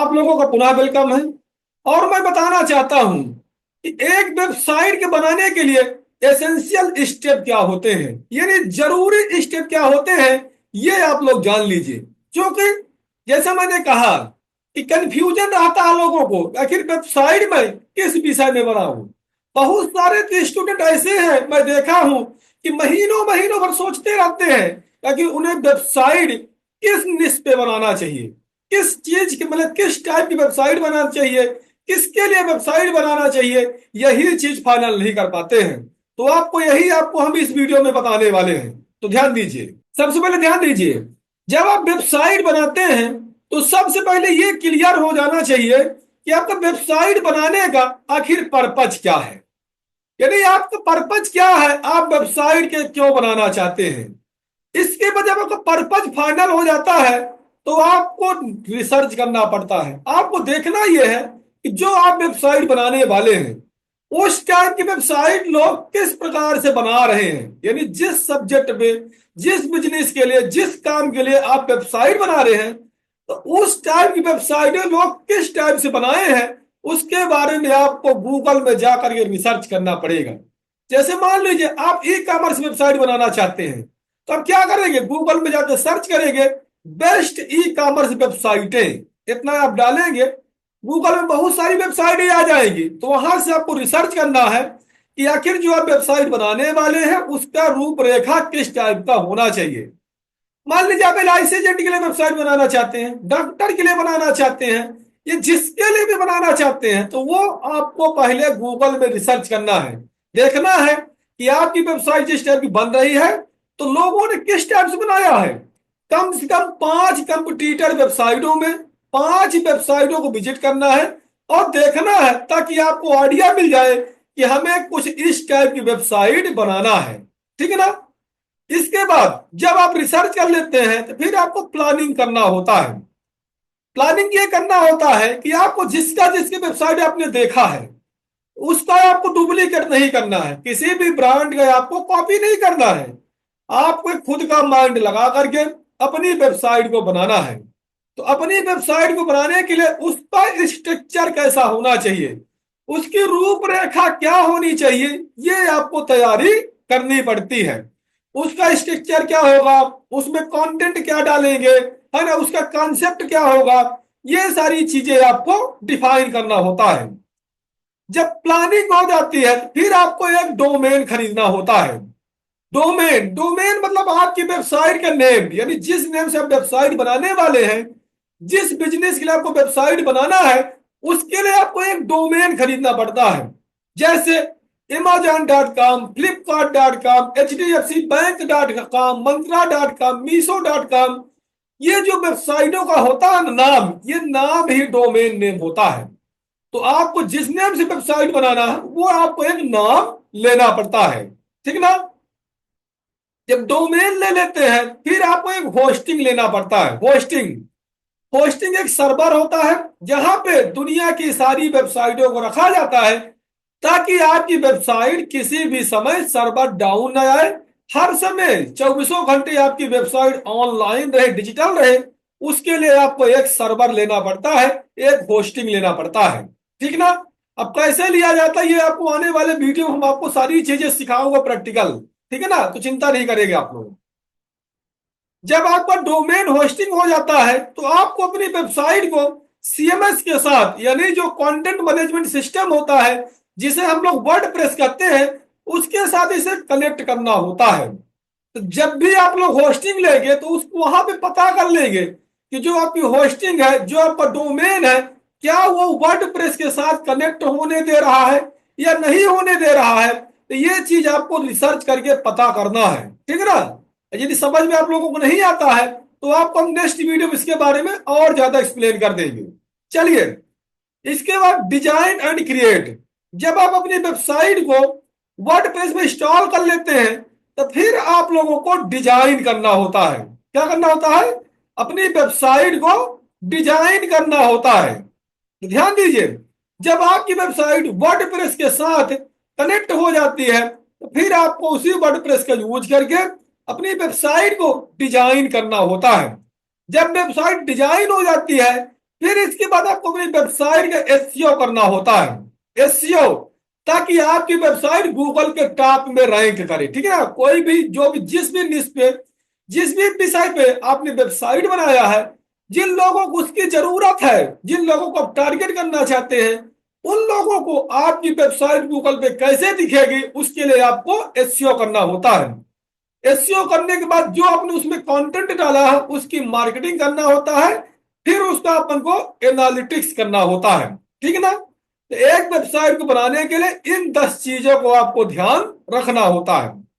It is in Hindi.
आप लोगों का पुनः वेलकम है। और मैं बताना चाहता हूं कि एक वेबसाइट के बनाने के लिए एसेंशियल स्टेप क्या होते हैं, यानी जरूरी स्टेप क्या होते हैं, ये आप लोग जान लीजिए। क्योंकि जैसा मैंने कहा कि कंफ्यूजन रहता है लोगों को, आखिर वेबसाइट में किस विषय में बनाऊं। बहुत सारे स्टूडेंट ऐसे हैं, मैं देखा हूं कि महीनों महीनों भर सोचते रहते हैं ताकि उन्हें वेबसाइट किस निश पे बनाना चाहिए, किस चीज की मतलब किस टाइप की वेबसाइट बनाना चाहिए, किसके लिए वेबसाइट बनाना चाहिए, यही चीज फाइनल नहीं कर पाते हैं। तो आपको हम इस वीडियो में बताने वाले हैं। तो ध्यान दीजिए, सबसे पहले ध्यान दीजिए, जब आप वेबसाइट बनाते हैं तो सबसे पहले ये क्लियर हो जाना चाहिए कि आपका वेबसाइट बनाने का आखिर पर्पज क्या है। यानी आपका पर्पज क्या है, आप वेबसाइट के क्यों बनाना चाहते हैं। इसके बाद जब आपका पर्पज फाइनल हो जाता है तो आपको रिसर्च करना पड़ता है। आपको देखना यह है कि जो आप वेबसाइट बनाने वाले हैं उस टाइप की वेबसाइट लोग किस प्रकार से बना रहे हैं, यानी जिस सब्जेक्ट में, जिस बिजनेस के लिए, जिस काम के लिए आप वेबसाइट बना रहे हैं, तो उस टाइप की वेबसाइट लोग किस टाइप से बनाए हैं उसके बारे में आपको गूगल में जाकर के रिसर्च करना पड़ेगा। जैसे मान लीजिए आप ई कॉमर्स वेबसाइट बनाना चाहते हैं, तो आप क्या करेंगे, गूगल में जाकर सर्च करेंगे बेस्ट ई कॉमर्स वेबसाइटें, इतना आप डालेंगे, गूगल में बहुत सारी वेबसाइटें आ जाएगी। तो वहां से आपको रिसर्च करना है कि आखिर जो आप वेबसाइट बनाने वाले हैं उसका रूपरेखा किस टाइप का होना चाहिए। मान लीजिए आप एलआईसी एजेंट के लिए वेबसाइट बनाना चाहते हैं, डॉक्टर के लिए बनाना चाहते हैं, ये जिसके लिए भी बनाना चाहते हैं, तो वो आपको पहले गूगल में रिसर्च करना है। देखना है कि आपकी वेबसाइट जिस टाइप की बन रही है तो लोगों ने किस टाइप से बनाया है। कम से कम 5 कंपटीटर वेबसाइटों में 5 वेबसाइटों को विजिट करना है और देखना है, ताकि आपको आइडिया मिल जाए कि हमें कुछ इस टाइप की वेबसाइट बनाना है। ठीक है ना। इसके बाद जब आप रिसर्च कर लेते हैं तो फिर आपको प्लानिंग करना होता है। प्लानिंग ये करना होता है कि आपको जिसका जिसकी वेबसाइट आपने देखा है उसका आपको डुप्लीकेट नहीं करना है, किसी भी ब्रांड का आपको कॉपी नहीं करना है। आपको खुद का माइंड लगा करके अपनी वेबसाइट को बनाना है। तो अपनी वेबसाइट को बनाने के लिए उसका स्ट्रक्चर कैसा होना चाहिए, उसकी रूपरेखा क्या होनी चाहिए, ये आपको तैयारी करनी पड़ती है। उसका स्ट्रक्चर क्या होगा, उसमें कंटेंट क्या डालेंगे, है ना, उसका कॉन्सेप्ट क्या होगा, ये सारी चीजें आपको डिफाइन करना होता है। जब प्लानिंग हो जाती है फिर आपको एक डोमेन खरीदना होता है। डोमेन डोमेन मतलब आपकी वेबसाइट का नेम, यानी जिस नेम से आप वेबसाइट बनाने वाले हैं, जिस बिजनेस के लिए आपको वेबसाइट बनाना है उसके लिए आपको एक डोमेन खरीदना पड़ता है। जैसे Amazon.com, Flipkart.com, HDFC Bank.com, Mantra.com, Meesho.com, ये जो वेबसाइटों का होता है ना नाम, ये नाम ही डोमेन नेम होता है। तो आपको जिस नेम से वेबसाइट बनाना है वो आपको एक नाम लेना पड़ता है। ठीक ना। जब डोमेन ले लेते हैं फिर आपको एक होस्टिंग लेना पड़ता है। होस्टिंग होस्टिंग एक सर्वर होता है जहां पे दुनिया की सारी वेबसाइटों को रखा जाता है, ताकि आपकी वेबसाइट किसी भी समय सर्वर डाउन न आए। हर समय चौबीसों घंटे आपकी वेबसाइट ऑनलाइन रहे, डिजिटल रहे, उसके लिए आपको एक सर्वर लेना पड़ता है, एक होस्टिंग लेना पड़ता है। ठीक ना। अब कैसे लिया जाता है ये आपको आने वाले वीडियो हम आपको सारी चीजें सिखाऊंगा प्रैक्टिकल। ठीक है ना, तो चिंता नहीं करेंगे आप लोग। जब आपका डोमेन होस्टिंग हो जाता है तो आपको अपनी वेबसाइट को सीएमएस के साथ, यानी जो कंटेंट मैनेजमेंट सिस्टम होता है जिसे हम लोग वर्डप्रेस कहते हैं, उसके साथ इसे कनेक्ट करना होता है। तो जब भी आप लोग होस्टिंग लेंगे तो उसको वहां पे पता कर लेंगे कि जो आपकी होस्टिंग है, जो आपका डोमेन है, क्या वो वर्डप्रेस के साथ कनेक्ट होने दे रहा है या नहीं होने दे रहा है। तो ये चीज आपको रिसर्च करके पता करना है। ठीक है ना। यदि समझ में आप लोगों को नहीं आता है तो आपको हम नेक्स्ट वीडियो में इसके बारे में और ज्यादा एक्सप्लेन कर देंगे। चलिए, इसके बाद डिजाइन एंड क्रिएट। जब आप अपनी वेबसाइट को वर्डप्रेस में इंस्टॉल कर लेते हैं तो फिर आप लोगों को डिजाइन करना होता है। क्या करना होता है, अपनी वेबसाइट को डिजाइन करना होता है। तो ध्यान दीजिए, जब आपकी वेबसाइट वर्डप्रेस के साथ कनेक्ट हो जाती है तो फिर आपको उसी वर्डप्रेस का यूज करके अपनी वेबसाइट को डिजाइन करना होता है। जब वेबसाइट डिजाइन हो जाती है फिर इसके बाद आपको अपनी वेबसाइट का एसईओ करना होता है, एसईओ, ताकि आपकी वेबसाइट गूगल के टॉप में रैंक करे। ठीक है ना, कोई भी जो भी जिस भी निश पे, जिस भी विषय पे आपने वेबसाइट बनाया है, जिन लोगों को उसकी जरूरत है, जिन लोगों को आप टारगेट करना चाहते हैं, उन लोगों को आपकी वेबसाइट गूगल पे कैसे दिखेगी, उसके लिए आपको एसईओ करना होता है। एसईओ करने के बाद जो आपने उसमें कंटेंट डाला है उसकी मार्केटिंग करना होता है, फिर उसका अपन को एनालिटिक्स करना होता है। ठीक है ना, तो एक वेबसाइट को बनाने के लिए इन 10 चीजों को आपको ध्यान रखना होता है।